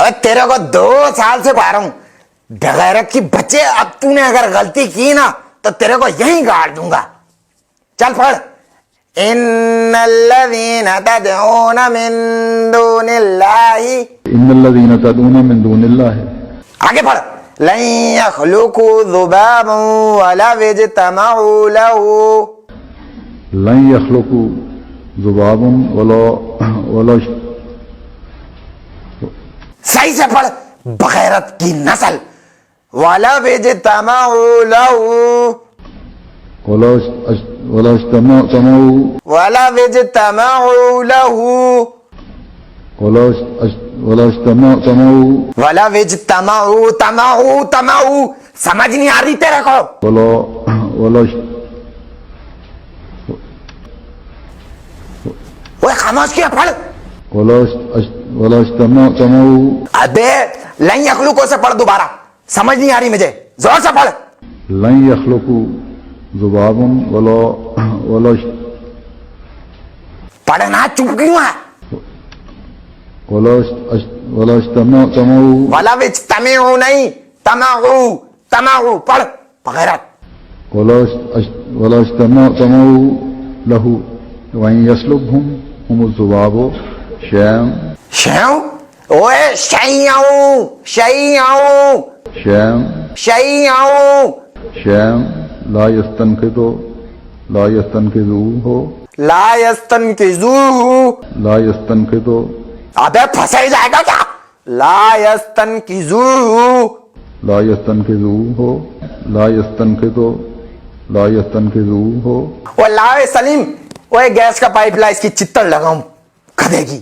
ابے تیرے کو 2 سال سے پا رہا ہوں بغیرت کی بچے. اب تو نے اگر غلطی کی نا تو تیرے کو یہیں گاڑ دوں گا. چل پڑھ. ان الذین تدعون من دون اللہ. ان الذین تدعون من دون اللہ. آگے پڑھ. لن يخلقوا ذبابا ولو اجتمعوا له. لن يخلقوا ذبابا ولو صحیح سے پڑھ. بغیرت کی نسل. ولو اجتمعوا له. ولو اجتمعوا ولو اجتمعوا له. ولو اجتمعوا ولو اجتمعوا تمعوا. سمجھ نہیں آ رہی تیرے کو؟ وہ خاموش کیا؟ پڑھ. ولو اجتمعوا. ابے لن یخلقوا سے پڑھ دوبارہ. سمجھ نہیں آ رہی مجھے. زور سے پڑھ. لن يخلقوا ذبابا ولو پڑھنا چپ کیوں ہے؟ ولو اجتمعوا. ولو اجتمعوا نہیں، تمعوا پڑھ. بغیرت. ولو اجتمعوا له وإن يسلبهم هم الذباب شيئا شیوں. اوے شیوں لا يستنقذوه لا يستنقذوه. ابے پھنسے جائے گا کیا؟ لا يستنقذوه. وہ لا سلیم، وہ گیس کا پائپ لا، اس کی چتر لگاؤں کھدے کی.